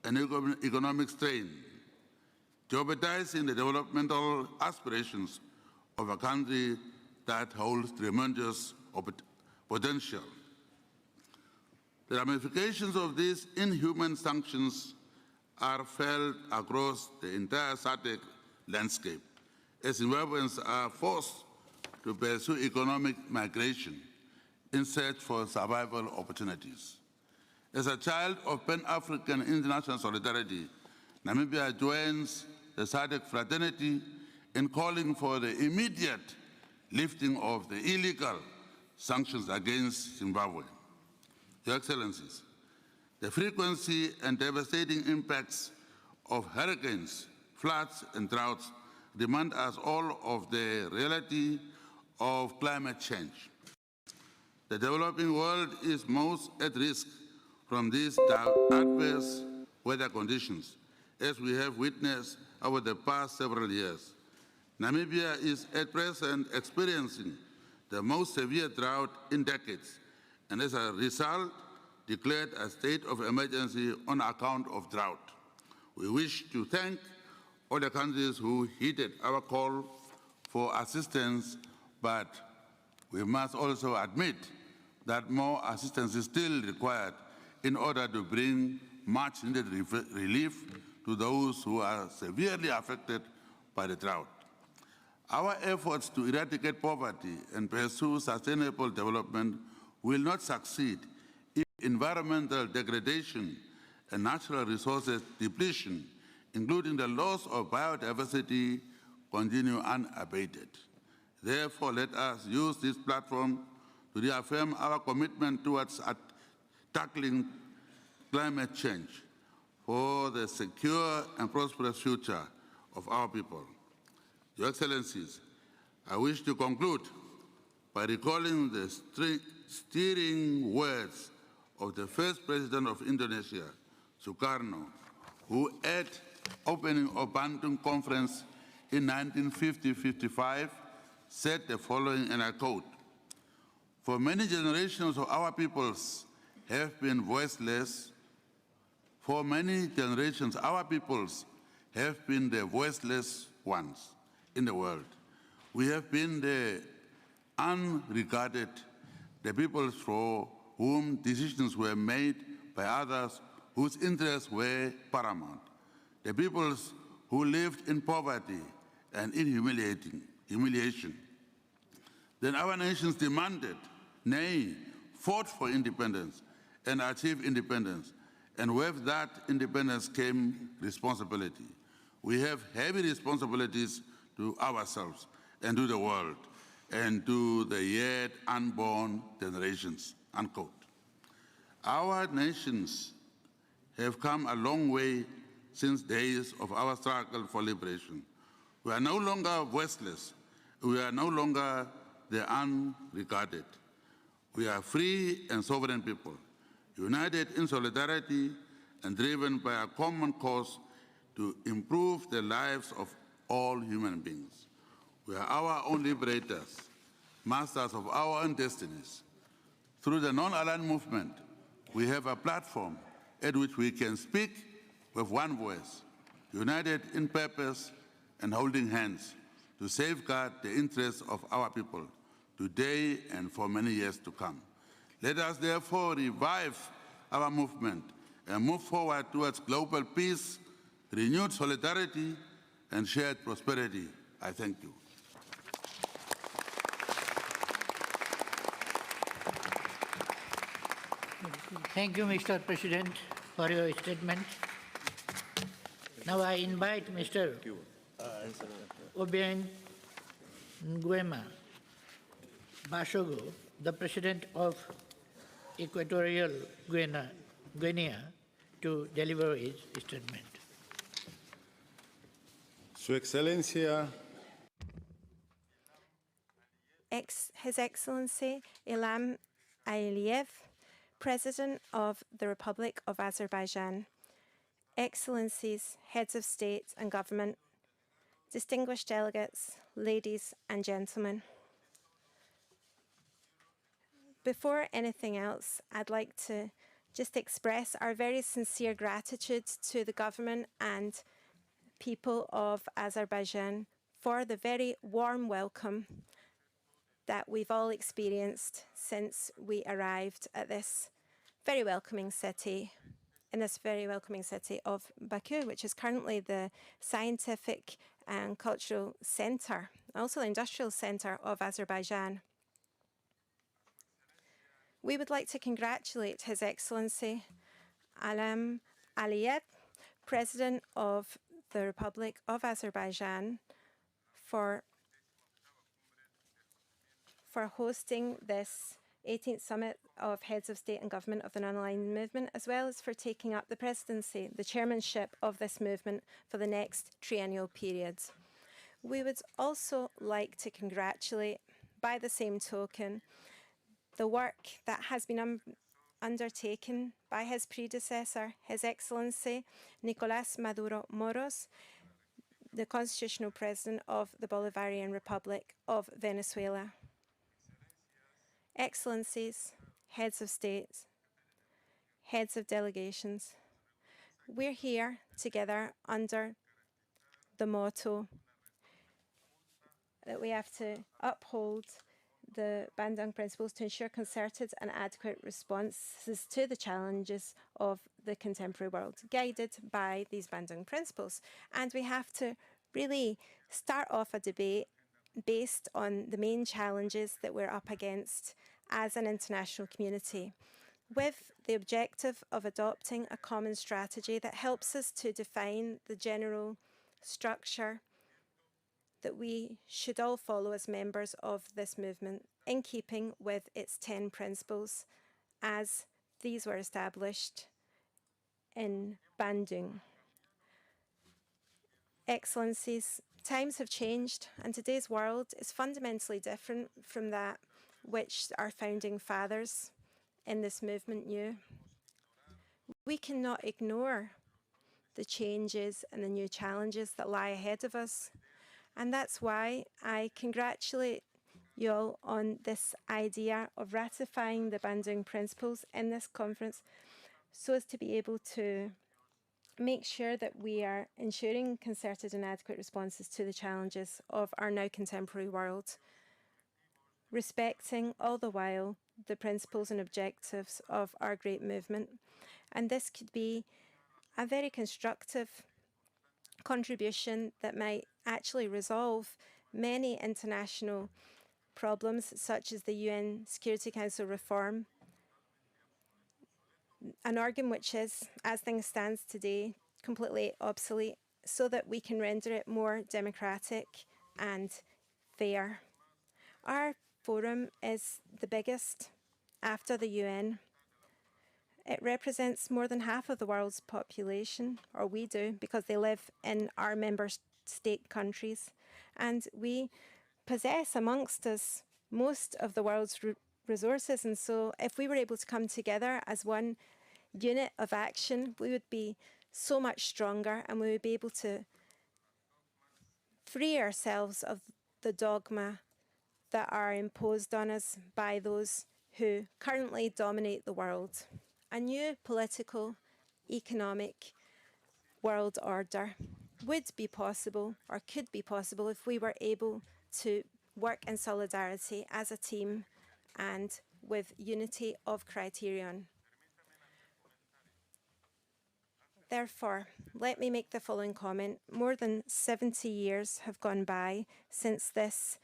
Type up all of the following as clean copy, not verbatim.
and economic strain, jeopardizing the developmental aspirations of a country that holds tremendous potential. The ramifications of these inhuman sanctions are felt across the entire SADC landscape, as Zimbabweans are forced to pursue economic migration in search for survival opportunities. As a child of Pan-African international solidarity, Namibia joins the SADC fraternity in calling for the immediate lifting of the illegal sanctions against Zimbabwe. Your Excellencies, the frequency and devastating impacts of hurricanes, floods, and droughts remind us all of the reality of climate change. The developing world is most at risk from these adverse weather conditions, as we have witnessed over the past several years. Namibia is at present experiencing the most severe drought in decades, and as a result, declared a state of emergency on account of drought. We wish to thank all the countries who heeded our call for assistance, but we must also admit that more assistance is still required in order to bring much-needed relief to those who are severely affected by the drought. Our efforts to eradicate poverty and pursue sustainable development will not succeed if environmental degradation and natural resources depletion, including the loss of biodiversity, continue unabated. Therefore, let us use this platform to reaffirm our commitment towards tackling climate change for the secure and prosperous future of our people. Your Excellencies, I wish to conclude by recalling the stirring words of the first President of Indonesia, Sukarno, who at opening of Bandung Conference in 1950-55 said the following, and I quote, "For many generations of our peoples have been voiceless. For many generations, our peoples have been the voiceless ones in the world. We have been the unregarded, the peoples for whom decisions were made by others whose interests were paramount, the peoples who lived in poverty and in humiliation. Then our nations demanded, nay, fought for independence and achieved independence. And with that independence came responsibility. We have heavy responsibilities to ourselves and to the world and to the yet unborn generations," unquote. Our nations have come a long way since days of our struggle for liberation. We are no longer voiceless. We are no longer the unregarded. We are free and sovereign people, united in solidarity and driven by a common cause to improve the lives of all human beings. We are our own liberators, masters of our own destinies. Through the non-aligned movement, we have a platform at which we can speak with one voice, united in purpose and holding hands to safeguard the interests of our people today and for many years to come. Let us therefore revive our movement and move forward towards global peace, renewed solidarity, and shared prosperity. I thank you. Thank you, Mr. President, for your statement. Now I invite Mr. Obiang Nguema Bashogo, the President of Equatorial Guinea, to deliver his statement. Su Excelencia, His Excellency Ilham Aliyev, President of the Republic of Azerbaijan, Excellencies, Heads of State and Government, distinguished delegates, ladies and gentlemen. Before anything else, I'd like to just express our very sincere gratitude to the government and people of Azerbaijan for the very warm welcome that we've all experienced since we arrived at this very welcoming city, in this very welcoming city of Baku, which is currently the scientific and cultural centre, also the industrial centre of Azerbaijan. We would like to congratulate His Excellency Ilham Aliyev, President of the Republic of Azerbaijan, for hosting this 18th Summit of Heads of State and Government of the Non-Aligned Movement, as well as for taking up the presidency, the chairmanship of this movement for the next triennial period. We would also like to congratulate, by the same token, the work that has been undertaken by his predecessor, His Excellency Nicolás Maduro Moros, the constitutional president of the Bolivarian Republic of Venezuela. Excellencies, heads of states, heads of delegations, we're here together under the motto that we have to uphold the Bandung principles to ensure concerted and adequate responses to the challenges of the contemporary world, guided by these Bandung principles. And we have to really start off a debate based on the main challenges that we're up against as an international community, with the objective of adopting a common strategy that helps us to define the general structure that we should all follow as members of this movement, in keeping with its 10 principles as these were established in Bandung. Excellencies, times have changed, and today's world is fundamentally different from that which our founding fathers in this movement knew. We cannot ignore the changes and the new challenges that lie ahead of us. And that's why I congratulate you all on this idea of ratifying the Bandung principles in this conference, so as to be able to make sure that we are ensuring concerted and adequate responses to the challenges of our now contemporary world, respecting all the while the principles and objectives of our great movement. And this could be a very constructive contribution that might actually resolve many international problems, such as the UN Security Council reform, an organ which is, as things stand today, completely obsolete, so that we can render it more democratic and fair. Our forum is the biggest after the UN. It represents more than half of the world's population, or we do, because they live in our member state countries. And we possess amongst us most of the world's resources. And so if we were able to come together as one unit of action, we would be so much stronger, and we would be able to free ourselves of the dogma that are imposed on us by those who currently dominate the world. A new political, economic world order would be possible, or could be possible, if we were able to work in solidarity as a team and with unity of criterion. Therefore, let me make the following comment. More than 70 years have gone by since this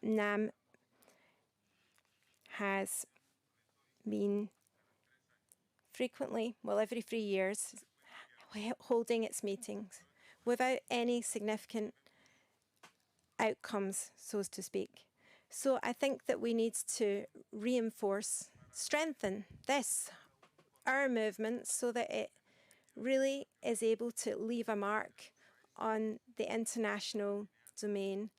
NAM has been frequently, well, every 3 years, holding its meetings without any significant outcomes, so to speak. So I think that we need to reinforce, strengthen this, our movement, so that it really is able to leave a mark on the international domain.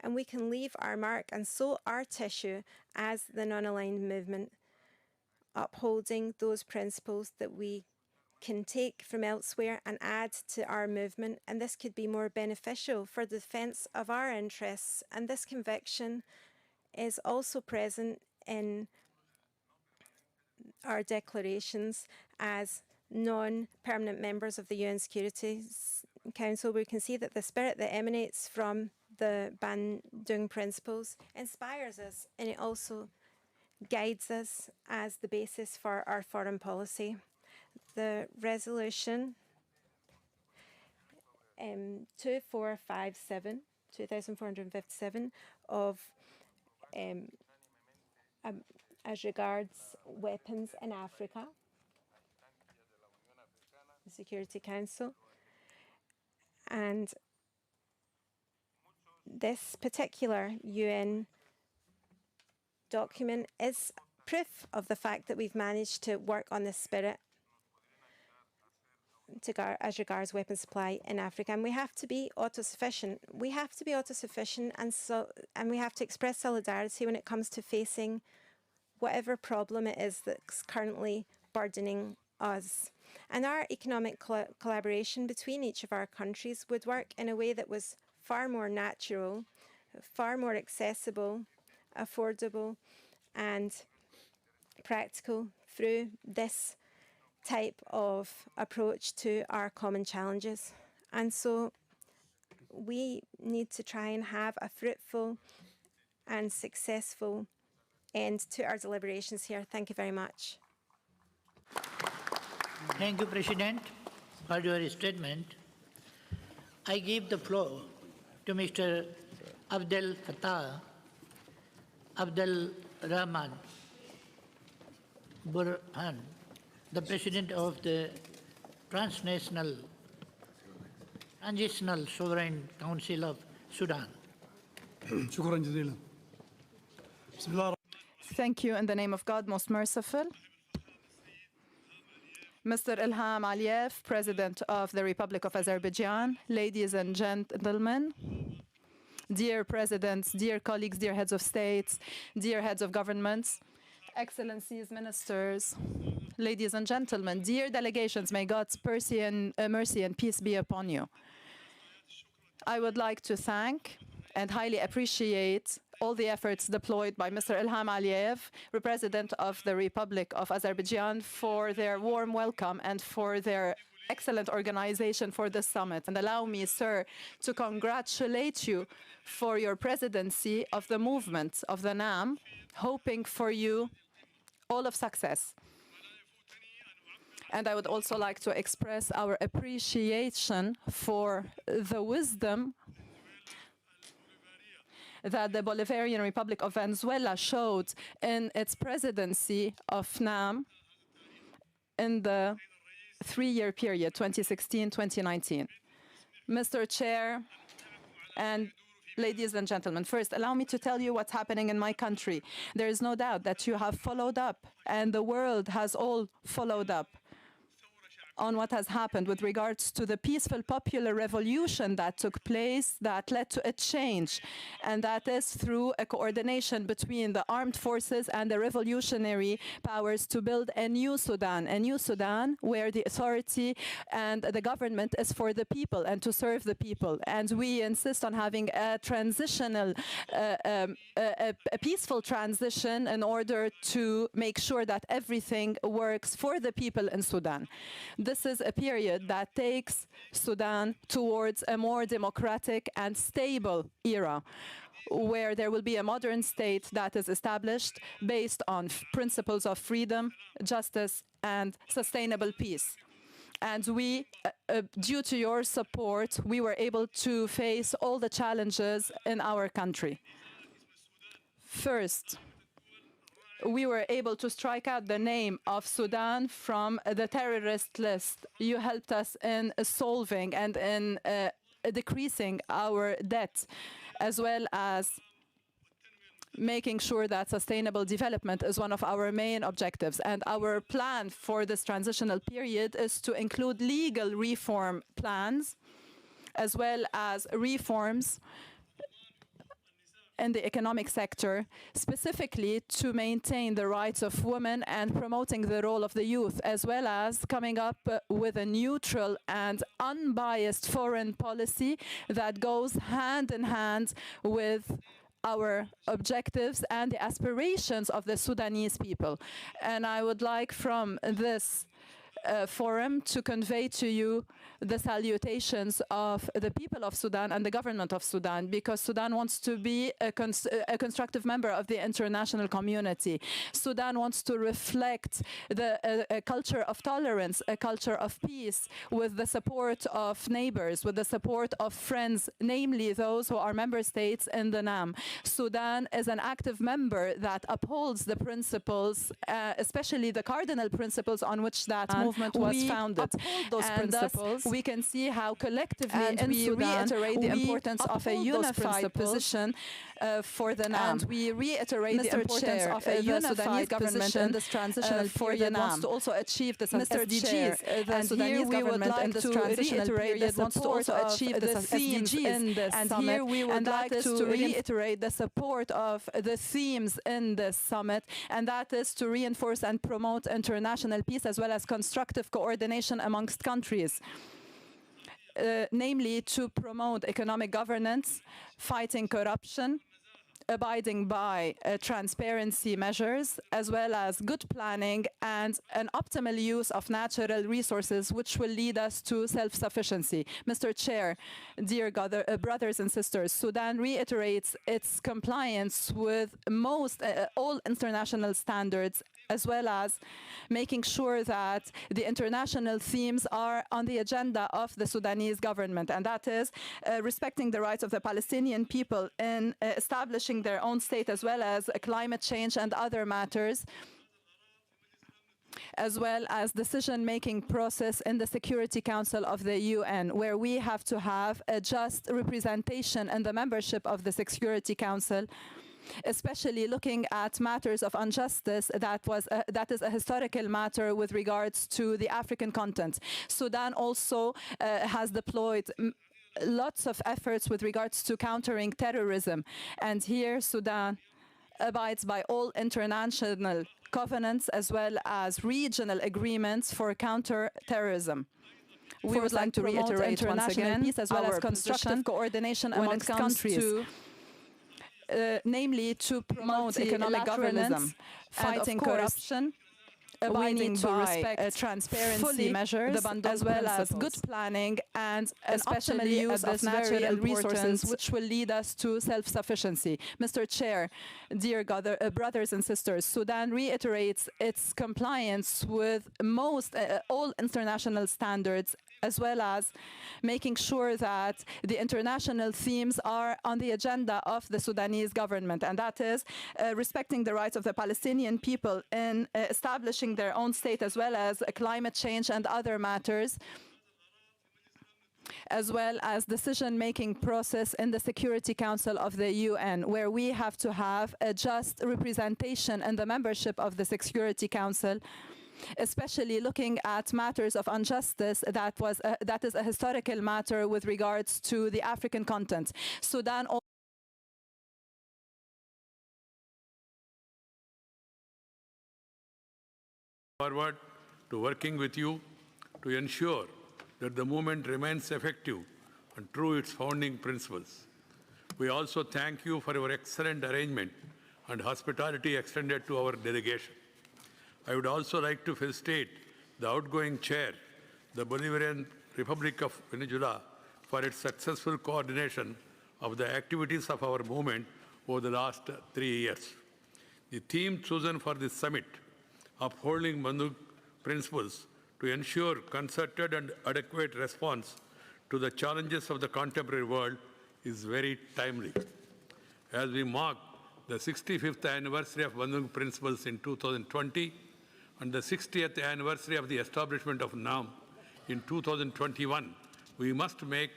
And we can leave our mark and sow our tissue as the non-aligned movement, upholding those principles that we can take from elsewhere and add to our movement. And this could be more beneficial for the defence of our interests. And this conviction is also present in our declarations as non-permanent members of the UN Security Council, we can see that the spirit that emanates from the Bandung Principles inspires us, and it also guides us as the basis for our foreign policy. The resolution 2457 of as regards weapons in Africa, the Security Council, and this particular UN document is proof of the fact that we've managed to work on this spirit as regards weapons supply in Africa, and we have to be autosufficient. We have to be autosufficient, and we have to express solidarity when it comes to facing whatever problem it is that's currently burdening us. And our economic collaboration between each of our countries would work in a way that was far more natural, far more accessible, affordable, and practical through this type of approach to our common challenges. And so we need to try and have a fruitful and successful end to our deliberations here. Thank you very much. Thank you, President, for your statement. I give the floor to Mr. Abdel Fattah Abdel Rahman Burhan, the President of the Transitional Sovereign Council of Sudan. Thank you in the name of God, most merciful. Mr. Ilham Aliyev, President of the Republic of Azerbaijan, ladies and gentlemen, dear presidents, dear colleagues, dear heads of states, dear heads of governments, excellencies, ministers, ladies and gentlemen, dear delegations, may God's mercy and peace be upon you. I would like to thank and highly appreciate all the efforts deployed by Mr. Ilham Aliyev, President of the Republic of Azerbaijan, for their warm welcome and for their excellent organization for this summit. And allow me, sir, to congratulate you for your presidency of the movement of the NAM, hoping for you all of success. And I would also like to express our appreciation for the wisdom that the Bolivarian Republic of Venezuela showed in its presidency of NAM in the 3-year period, 2016-2019. Mr. Chair and ladies and gentlemen, first, allow me to tell you what's happening in my country. There is no doubt that you have followed up, and the world has all followed up on what has happened with regards to the peaceful popular revolution that took place that led to a change, and that is through a coordination between the armed forces and the revolutionary powers to build a new Sudan where the authority and the government is for the people and to serve the people. And we insist on having a transitional, a peaceful transition in order to make sure that everything works for the people in Sudan. This is a period that takes Sudan towards a more democratic and stable era, where there will be a modern state that is established based on principles of freedom, justice, and sustainable peace. And we, due to your support, we were able to face all the challenges in our country. First, we were able to strike out the name of Sudan from the terrorist list. You helped us in solving and in decreasing our debt, as well as making sure that sustainable development is one of our main objectives. And our plan for this transitional period is to include legal reform plans, as well as reforms in the economic sector, specifically to maintain the rights of women and promoting the role of the youth, as well as coming up with a neutral and unbiased foreign policy that goes hand in hand with our objectives and the aspirations of the Sudanese people. And I would like from this forum to convey to you the salutations of the people of Sudan and the government of Sudan, because Sudan wants to be a constructive member of the international community. Sudan wants to reflect a culture of tolerance, a culture of peace, with the support of neighbors, with the support of friends, namely those who are member states in the NAM. Sudan is an active member that upholds the principles, especially the cardinal principles on which that movement was founded. Those principles. We can see how collectively in Sudan reiterate the importance of a unified position for the NAM. And we reiterate the importance of a unified government in this transitional period wants to also achieve the SDGs. The Sudanese government in this transitional period wants to also achieve the themes in this summit. And here we would like to reiterate the support of the themes in this summit, and that is to reinforce and promote international peace as well as constructive coordination amongst countries. Namely to promote economic governance, fighting corruption, abiding by transparency measures, as well as good planning and an optimal use of natural resources, which will lead us to self-sufficiency. Mr. Chair, dear brothers and sisters, Sudan reiterates its compliance with all international standards, as well as making sure that the international themes are on the agenda of the Sudanese government, and that is respecting the rights of the Palestinian people in establishing their own state, as well as climate change and other matters, as well as decision-making process in the Security Council of the UN, where we have to have a just representation in the membership of the Security Council, especially looking at matters of injustice that is a historical matter with regards to the African continent. Sudan also has deployed lots of efforts with regards to countering terrorism, and here Sudan abides by all international covenants as well as regional agreements for counter-terrorism. We would like to reiterate once again peace as well as constructive coordination amongst countries. Namely to promote economic governance, fighting corruption, abiding by transparency measures, as well as good planning and especially use of natural resources, which will lead us to self-sufficiency. Mr. Chair, dear brothers and sisters, Sudan reiterates its compliance with all international standards, as well as making sure that the international themes are on the agenda of the Sudanese government, and that is respecting the rights of the Palestinian people in establishing their own state, as well as climate change and other matters, as well as decision-making process in the Security Council of the UN, where we have to have a just representation in the membership of the Security Council, especially looking at matters of injustice that is a historical matter with regards to the African continent. Sudan forward to working with you to ensure that the movement remains effective and true to its founding principles. We also thank you for your excellent arrangement and hospitality extended to our delegation. I would also like to felicitate the outgoing chair, the Bolivarian Republic of Venezuela, for its successful coordination of the activities of our movement over the last 3 years. The theme chosen for this summit, upholding Bandung principles to ensure concerted and adequate response to the challenges of the contemporary world, is very timely. As we mark the 65th anniversary of Bandung principles in 2020, and the 60th anniversary of the establishment of NAM in 2021, we must make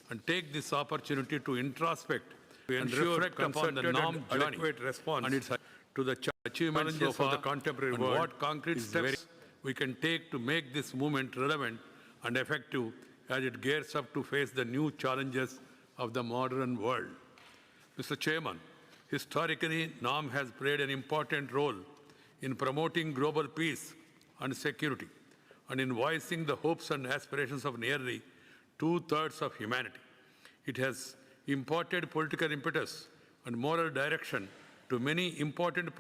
and take this opportunity to introspect and reflect upon the NAM journey response and its to the achievements of the contemporary world, what concrete steps we can take to make this movement relevant and effective as it gears up to face the new challenges of the modern world. Mr. Chairman, historically, NAM has played an important role in promoting global peace and security, and in voicing the hopes and aspirations of nearly 2/3 of humanity. It has imparted political impetus and moral direction to many important